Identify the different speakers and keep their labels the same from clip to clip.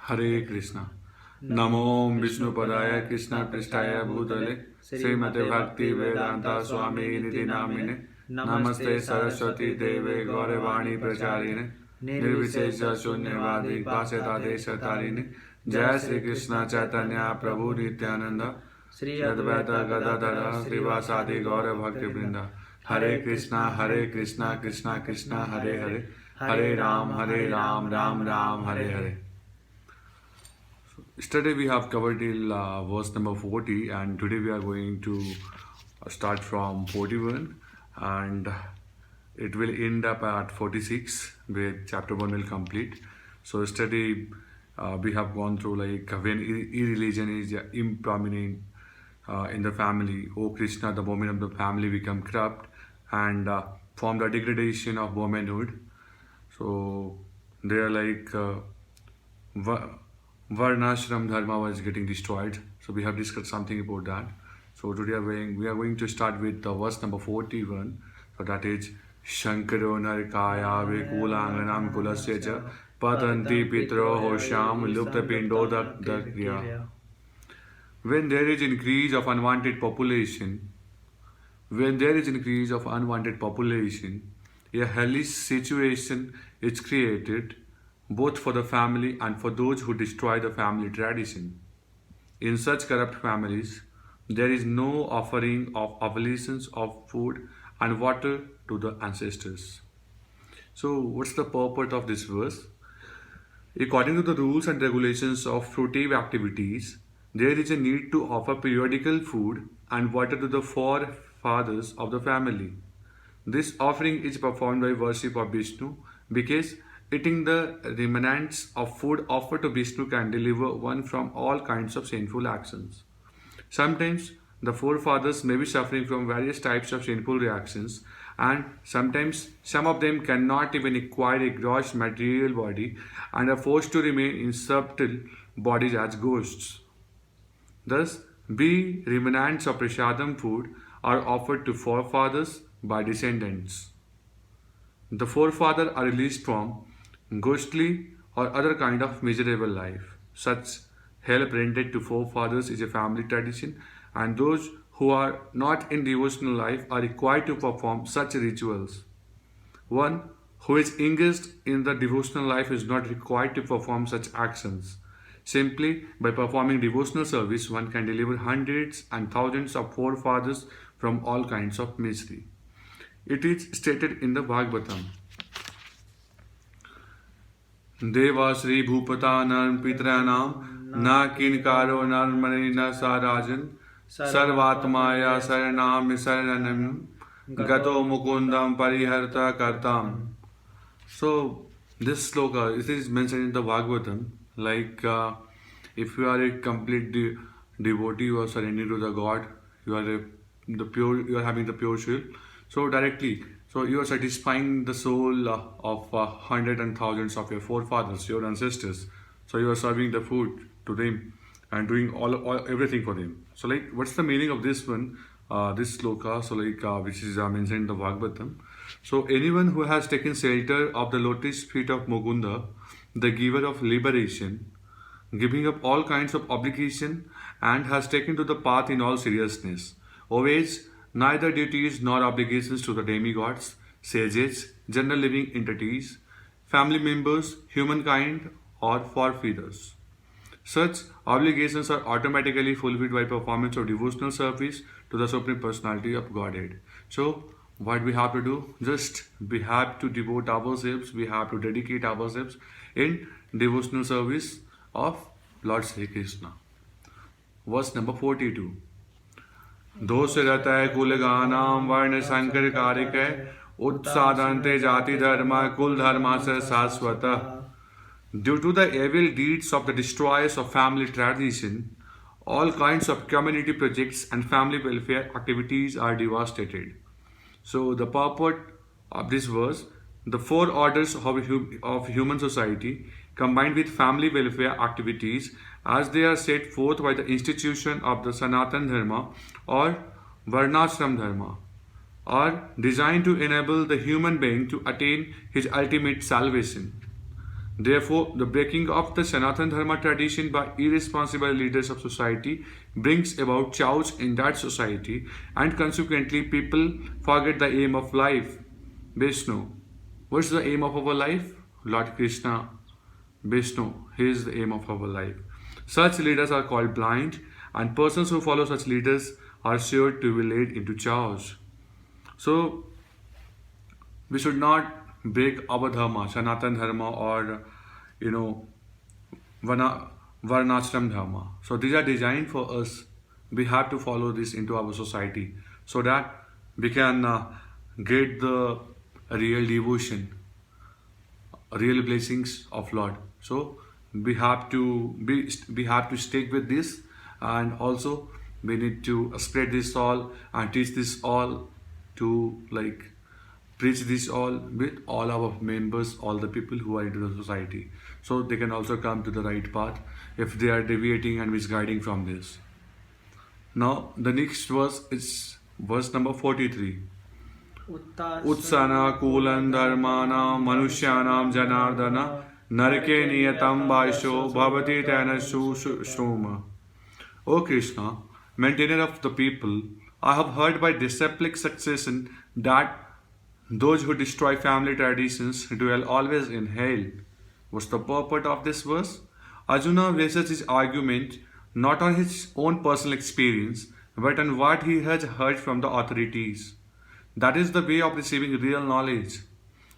Speaker 1: हरे कृष्णा। नमो विष्णुपदाय कृष्ण पृष्ठाय भूतले श्रीमते भक्ति वेदांता स्वामी निधि नामिने नमस्ते सरस्वती देवे गौरवाणी प्रचारिणे निर्विशेष शून्यवादी वासेदादेश तारिणे। जय श्री कृष्ण चैतन्य प्रभु नित्यानंद श्री अद्वैत गदाधर श्रीवासादि गौर भक्त वृंदा। हरे कृष्णा कृष्णा कृष्णा हरे हरे, हरे Ram Ram Ram Hare Hare. Yesterday we have covered till verse number 40, and today we are going to start from 41, and it will end up at 46 where chapter 1 will complete. So yesterday we have gone through like when irreligion is improminent in the family. Oh Krishna, the moment of the family become corrupt and form the degradation of womanhood. So they are like Varnashram Dharma was getting destroyed. So we have discussed something about that. So today we are going to start with verse number 41. So that is Shankaro Narkaya Vekulanganam Kulasya Patanti Pitro Hosham Lupta Pindo Dakya. When there is increase of unwanted population, a hellish situation is created both for the family and for those who destroy the family tradition. In such corrupt families, there is no offering of oblations of food and water to the ancestors. So, what's the purport of this verse? According to the rules and regulations of fruitive activities, there is a need to offer periodical food and water to the forefathers of the family. This offering is performed by worship of Vishnu because eating the remnants of food offered to Vishnu can deliver one from all kinds of sinful actions. Sometimes the forefathers may be suffering from various types of sinful reactions, and sometimes some of them cannot even acquire a gross material body and are forced to remain in subtle bodies as ghosts. Thus, remnants of prasadam food are offered to forefathers by descendants. The forefathers are released from ghostly or other kind of miserable life. Such help rendered to forefathers is a family tradition, and those who are not in devotional life are required to perform such rituals. One who is engaged in the devotional life is not required to perform such actions. Simply by performing devotional service, one can deliver hundreds and thousands of forefathers from all kinds of misery. It is stated in the Bhagavatam. Deva Sri Bhupata Narm Pitranam Na Kinkaro Narmani Na Sarajan Sarvatmaya Saranam Saranam Gato Mukundam Pariharta Kartam. So this sloka, it is mentioned in the Bhagavatam, like if you are a complete devotee, you are surrendering to the God, you are having the pure soul. So directly, so you are satisfying the soul of hundreds and thousands of your forefathers, your ancestors. So you are serving the food to them and doing everything for them. So like, what's the meaning of this one? This sloka, so like which is mentioned in the Bhagavatam. So anyone who has taken shelter of the lotus feet of Mukunda, the giver of liberation, giving up all kinds of obligation, and has taken to the path in all seriousness, obeys neither duties nor obligations to the demigods, sages, general living entities, family members, humankind, or forefathers. Such obligations are automatically fulfilled by performance of devotional service to the Supreme Personality of Godhead. So, what we have to do? Just we have to devote ourselves, we have to dedicate ourselves in devotional service of Lord Sri Krishna. Verse number 42. दोष रतय कुलगानाम वर्ण संकर कारिक उत्सादन्ते जाति धर्म कुल धर्म से शाश्वत. Due to the evil deeds of the destroyers of family tradition, all kinds of community projects and family welfare activities are devastated. So the purport of this verse, the four orders of human society combined with family welfare activities as they are set forth by the institution of the Sanatan Dharma or Varnashram Dharma are designed to enable the human being to attain his ultimate salvation. Therefore, the breaking of the Sanatana Dharma tradition by irresponsible leaders of society brings about chaos in that society, and consequently, people forget the aim of life. Vishnu. What's the aim of our life? Lord Krishna, Vishnu. He is the aim of our life. Such leaders are called blind, and persons who follow such leaders are sure to be led into chaos. So, we should not break our dharma, Sanatana Dharma, or Varnashram Dharma. So these are designed for us. We have to follow this into our society so that we can get the real devotion, real blessings of Lord. So we have to stick with this, and also we need to spread this all and teach this all to preach this all with all our members, all the people who are into the society, so they can also come to the right path if they are deviating and misguiding from this. Now the next verse is verse number 43. Utsana kulan dharmana manusyanam janardana narke niyatam vaisho bhavati tena shruma. O Krishna, maintainer of the people, I have heard by disciplic succession that those who destroy family traditions dwell always in hell. What's the purport of this verse? Arjuna bases his argument not on his own personal experience, but on what he has heard from the authorities. That is the way of receiving real knowledge.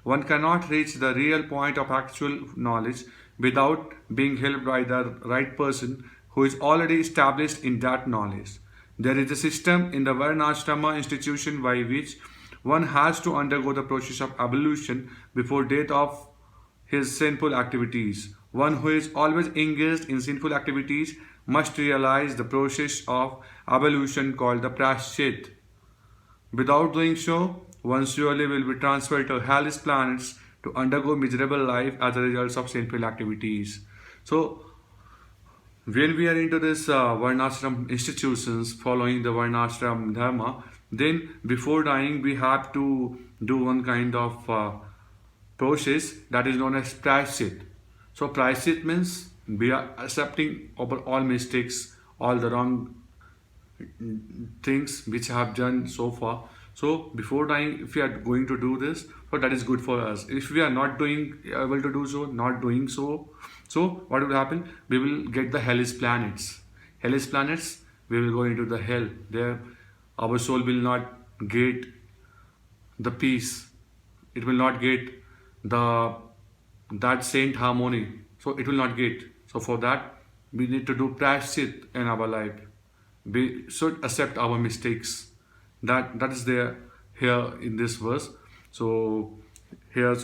Speaker 1: One cannot reach the real point of actual knowledge without being helped by the right person who is already established in that knowledge. There is a system in the Varnashrama institution by which one has to undergo the process of ablution before death of his sinful activities. One who is always engaged in sinful activities must realize the process of ablution called the prashchit. Without doing so, one surely will be transferred to hellish planets to undergo miserable life as a result of sinful activities. So, when we are into this Varnashram institutions following the Varnashram Dharma, then before dying we have to do one kind of process that is known as prashchit. So prashchit means we are accepting over all mistakes, all the wrong things which have done so far. So before dying, if we are going to do this, so that is good for us. If we are not able to do so, not doing so, so what will happen? We will get the hellish planets. Hellish planets, we will go into the hell. There, our soul will not get the peace. It will not get that saint harmony. So it will not get. So for that, we need to do prashchit in our life. We should accept our mistakes. That is there here in this verse. So here,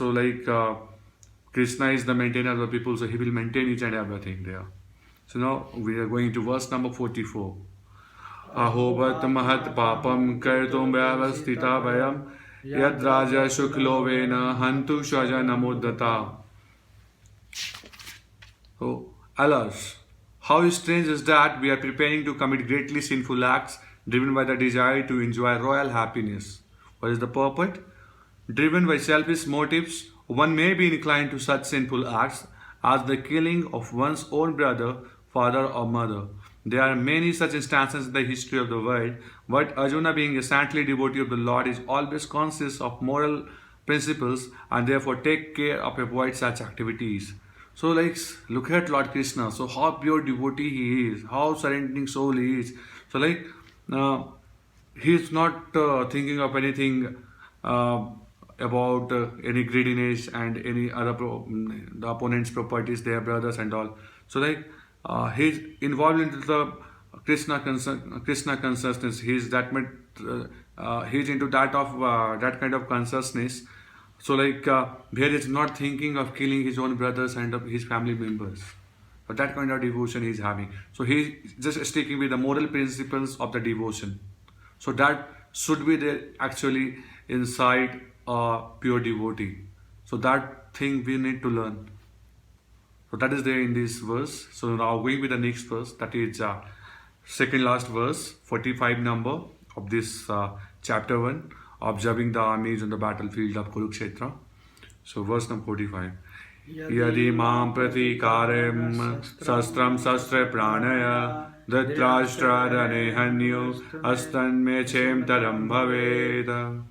Speaker 1: Krishna is the maintainer of the people, so he will maintain each and everything there. So now we are going to verse number 44. Ahobat mahat papam kartum vyavastita vayam yad raja shuklovena hantu shaja namuddata. So, alas, how strange is that we are preparing to commit greatly sinful acts driven by the desire to enjoy royal happiness. What is the purport? Driven by selfish motives, one may be inclined to such sinful acts as the killing of one's own brother, father or mother. There are many such instances in the history of the world, but Arjuna, being a saintly devotee of the Lord, is always conscious of moral principles and therefore take care of avoid such activities. So look at Lord Krishna. So how pure devotee he is, how surrendering soul he is. So he is not thinking of anything about any greediness and any other the opponent's properties, their brothers and all. So he is involved into the Krishna consciousness. He is he is into that kind of consciousness. So where is not thinking of killing his own brothers and his family members. But that kind of devotion he is having. So he is just sticking with the moral principles of the devotion. So that should be there actually inside a pure devotee. So that thing we need to learn. So that is there in this verse. So now going with the next verse, that is second last verse, 45 number of this chapter 1, observing the armies on the battlefield of Kurukshetra. So verse number 45. Yadi mam pratikaram sastram sastra pranaya dhatrashtra danehanyo astan me chem taram bhaveda.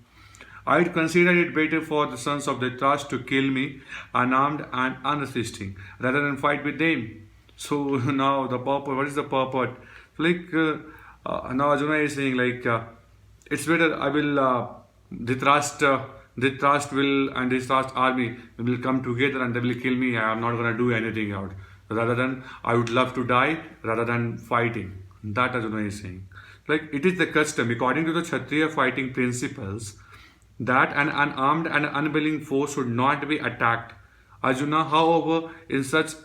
Speaker 1: I'd consider it better for the sons of Dhritarashtra to kill me unarmed and unresisting rather than fight with them. So now the purport, what is the purport? Like now Arjuna is saying like it's better I will Dhritarashtra will and Dhritarashtra army will come together and they will kill me. I am not gonna do anything out. Rather than I would love to die rather than fighting. That Arjuna is saying. Like it is the custom according to the Kshatriya fighting principles that an unarmed and unwilling foe should not be attacked. Arjuna, however, in such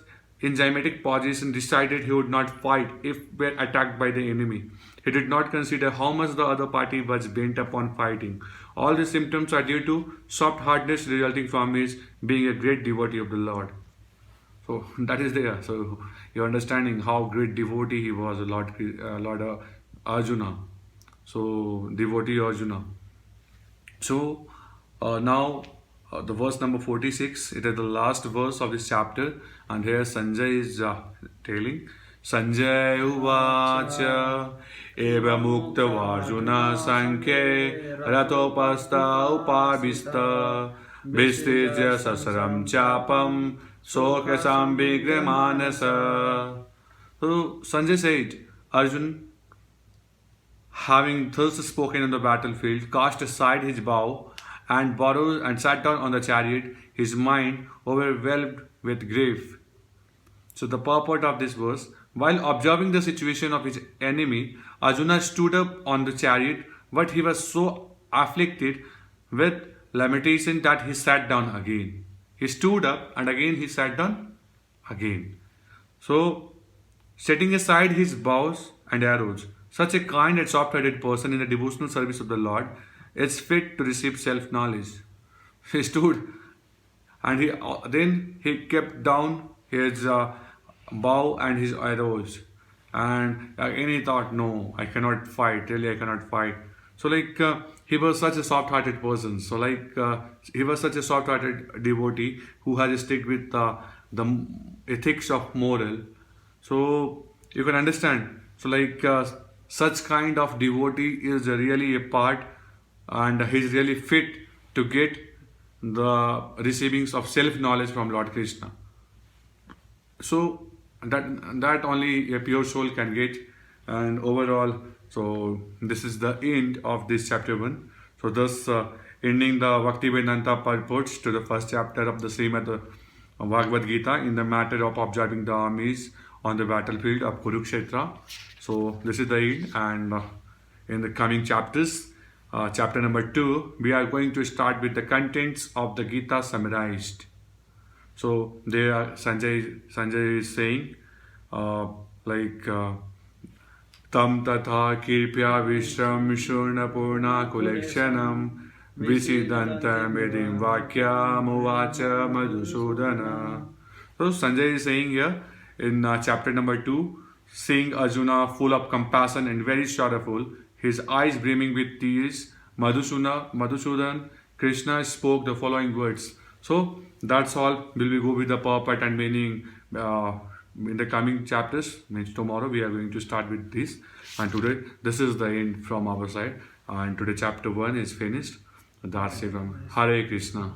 Speaker 1: enzymatic position decided he would not fight if were attacked by the enemy. He did not consider how much the other party was bent upon fighting. All these symptoms are due to soft-heartedness resulting from his being a great devotee of the Lord. So that is there. So you're understanding how great devotee he was, Lord Arjuna. So devotee Arjuna. So now the verse number 46, it is the last verse of this chapter, and here Sanjay is telling, Sanjay uvacha eva mukta varjuna sankhe ratopasta upavista vistija sasaram chapam sokasam vigremanasa. So Sanjay said, Arjun, having thus spoken on the battlefield, cast aside his bow and borrowed and sat down on the chariot, his mind overwhelmed with grief. So the purport of this verse, while observing the situation of his enemy, Arjuna stood up on the chariot, but he was so afflicted with lamentation that he sat down again. He stood up and again he sat down again. So setting aside his bows and arrows, such a kind and soft-hearted person in the devotional service of the Lord is fit to receive self-knowledge. He stood and then he kept down his bow and his arrows. And again he thought, no, I cannot fight, really I cannot fight. So like he was such a soft-hearted person. So like he was such a soft-hearted devotee who has stick with the ethics of moral. So you can understand. So like such kind of devotee is really a part and he is really fit to get the receivings of self-knowledge from Lord Krishna. So that only a pure soul can get. And overall, so this is the end of this chapter 1. So thus ending the Bhaktivedanta purports to the first chapter of the Srimad Bhagwad Gita in the matter of observing the armies on the battlefield of Kurukshetra. So this is the end, and in the coming chapters, chapter number 2, we are going to start with the contents of the Gita summarized. So there Sanjay is saying tam tatha kirpya vishram shurna purna kulekshanam visidanta medim vakyam uvacha madhusudana. So Sanjay is saying here in chapter number 2, seeing Arjuna full of compassion and very sorrowful, his eyes brimming with tears, Madhusudan, Krishna spoke the following words. So that's all. Will we go with the purport and meaning in the coming chapters? Means tomorrow we are going to start with this. And today this is the end from our side. And today chapter 1 is finished. That's it from Hare Krishna.